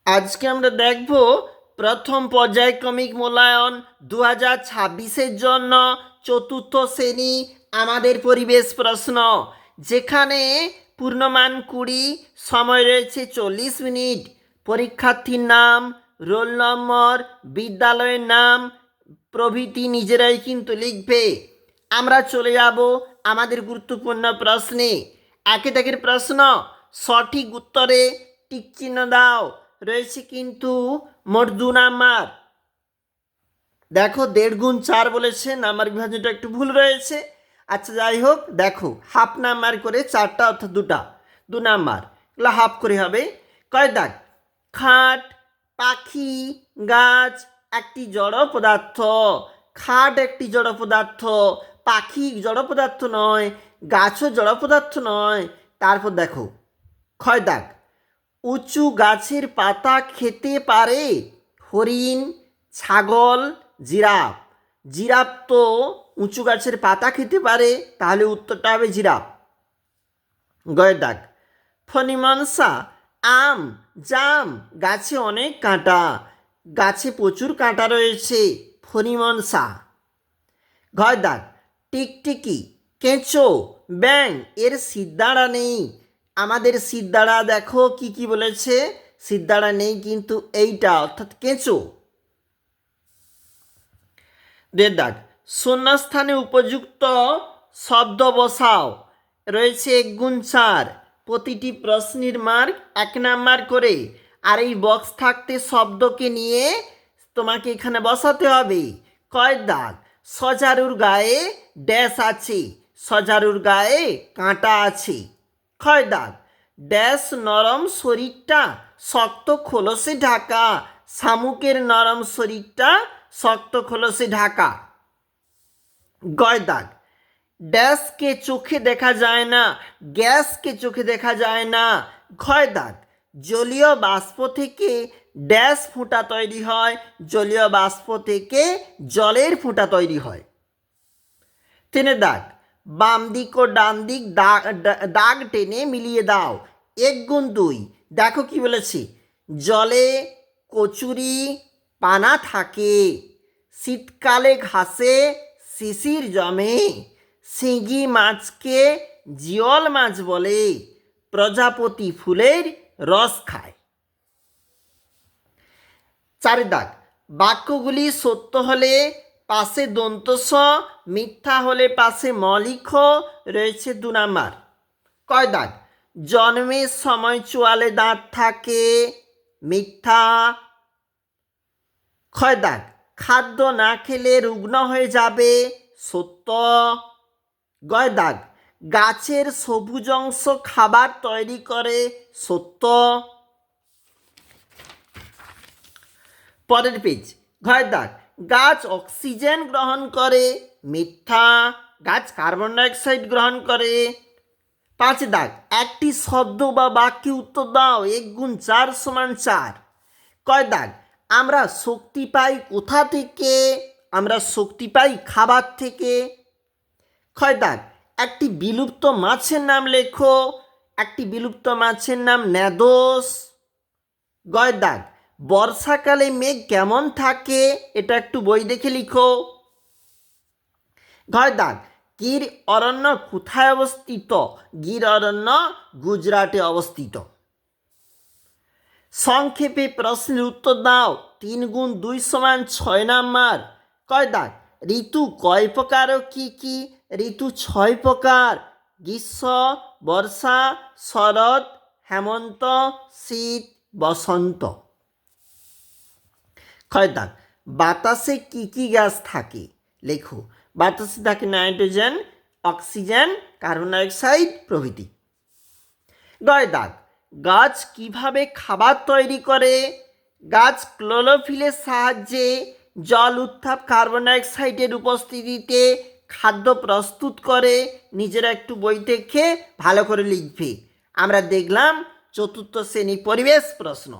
আজকে আমরা দেখব প্রথম পর্যায়ক্রমিক মূল্যায়ন 2026-এর জন্য চতুর্থ শ্রেণী আমাদের পরিবেশ প্রশ্ন, যেখানে পূর্ণমান 20, সময় রয়েছে 40 মিনিট। পরীক্ষার্থীর নাম, রোল নম্বর, বিদ্যালয়ের নাম প্রভৃতি নিজেরাই কিন্তু লিখবে। আমরা চলে যাব আমাদের গুরুত্বপূর্ণ প্রশ্নে। একে দাগের প্রশ্ন, সঠিক উত্তরে টিক চিহ্ন দাও। রয়েছে কিন্তু মোট 2 নাম্বার। দেখো 1.5 গুণ 4 বলেছে, নাম্বার বিভাজনটা একটু ভুল রয়েছে। আচ্ছা যাই হোক, দেখো হাফ নাম্বার করে 4টা অর্থাৎ 2 নাম্বার, এগুলো হাফ করে হবে। কয় দাগ? খাট, পাখি, গাছ একটি জড় পদার্থ। খাট একটি জড় পদার্থ, পাখি জড় পদার্থ নয়, গাছও জড় পদার্থ নয়। তারপর দেখো ক্ষয় দাগ, উঁচু গাছের পাতা খেতে পারে হরিণ, ছাগল, জিরাফ। জিরাফ তো উঁচু গাছের পাতা খেতে পারে, তাহলে উত্তরটা হবে জিরাফ। গয়ের দাগ, ফণিমনসা, আম, জাম গাছে অনেক কাঁটা। গাছে প্রচুর কাঁটা রয়েছে, ফণিমনসা। ঘয় দাগ, টিকটিকি, কেঁচো, ব্যাং এর সিদ্ধাড়া নেই। আমাদের সিদ্ধাড়া দেখো কি কি বলেছে, সিদ্ধাড়া নেই কিন্তু এইটা অর্থাৎ কেঁচো। দেড় দাগ, শূন্যস্থানে উপযুক্ত শব্দ বসাও। রয়েছে 1 গুণ 4, প্রতিটি প্রশ্নের মার্ক 1 নাম্বার করে। আর এই বক্স থাকতে শব্দকে নিয়ে তোমাকে এখানে বসাতে হবে। কয় দাগ, সজারুর গায়ে ড্যাশ আছে, সজারুর গায়ে কাঁটা আছে। ক্ষয় দাগ, ড্যাশ নরম শরীরটা শক্ত খোলসে ঢাকা। শামুকের নরম শরীরটা শক্ত খোলসে ঢাকা। গয় দাগ, ড্যাশকে চোখে দেখা যায় না, গ্যাসকে চোখে দেখা যায় না। ক্ষয় দাগ, জলীয় বাষ্প থেকে ড্যাশ ফোঁটা তৈরি হয়, জলীয় বাষ্প থেকে জলের ফোঁটা তৈরি হয়। 3 দাগ, বাম দিক ও ডান দিক দাগ টেনে মিলিয়ে দাও। 1 গুণ 2, দেখো কি বলেছে, জলে কচুরি পানা থাকে, শীতকালে ঘাসে শিশির জমে, শিঙি মাছকে জিওল মাছ বলে, প্রজাপতি ফুলের রস খায়। 4 দাগ, বাক্যগুলি সত্য হলে পাশে দন্ত স, মিথ্যা হলে পাশে ম লিখো। রয়েছে 2 নাম্বার। কয় দাগ, জন্মের সময় চোয়ালে দাঁত থাকে, মিথ্যা। ক্ষয় দাগ, খাদ্য না খেলে রুগ্ন হয়ে যাবে, সত্য। গয় দাগ, গাছের সবুজ অংশ খাবার তৈরি করে, সত্য। পরের পেজ, ঘয় দাগ, গাছ অক্সিজেন গ্রহণ করে, মিথ্যা। গাছ কার্বন ডাইঅক্সাইড গ্রহণ করে। 5 দাগ, একটি শব্দ বা বাক্যে উত্তর দাও। 1 গুণ 4 সমান 4। কয় দাগ, আমরা শক্তি পাই কোথা থেকে? আমরা শক্তি পাই খাবার থেকে। ক্ষয় দাগ, একটি বিলুপ্ত মাছের নাম লেখো। একটি বিলুপ্ত মাছের নাম ন্যাদোস। গয় দাগ, বর্ষাকালে মেঘ কেমন থাকে? এটা একটু বই দেখে লিখো। ঘয় দাগ, গির অরণ্য কোথায় অবস্থিত? গির অরণ্য গুজরাটে অবস্থিত। সংক্ষেপে প্রশ্নের উত্তর দাও। 3 গুণ 2 সমান 6 নাম্বার। কয় দাগ, ঋতু কয় প্রকার ও কি কি? ঋতু 6 প্রকার, গ্রীষ্ম, বর্ষা, শরৎ, হেমন্ত, শীত, বসন্ত। ক্ষয় দাগ, বাতাসে কি কি গ্যাস থাকে? লেখো। বাতাসে থাকে নাইট্রোজেন, অক্সিজেন, কার্বন ডাইঅক্সাইড প্রভৃতি। গয় দাগ, গাছ কিভাবে খাবার তৈরি করে? গাছ ক্লোরোফিলের সাহায্যে জল উত্তাপ কার্বন ডাইঅক্সাইডের উপস্থিতিতে খাদ্য প্রস্তুত করে। নিজেরা একটু বই দেখে ভালো করে লিখবে। আমরা দেখলাম চতুর্থ শ্রেণী পরিবেশ প্রশ্ন।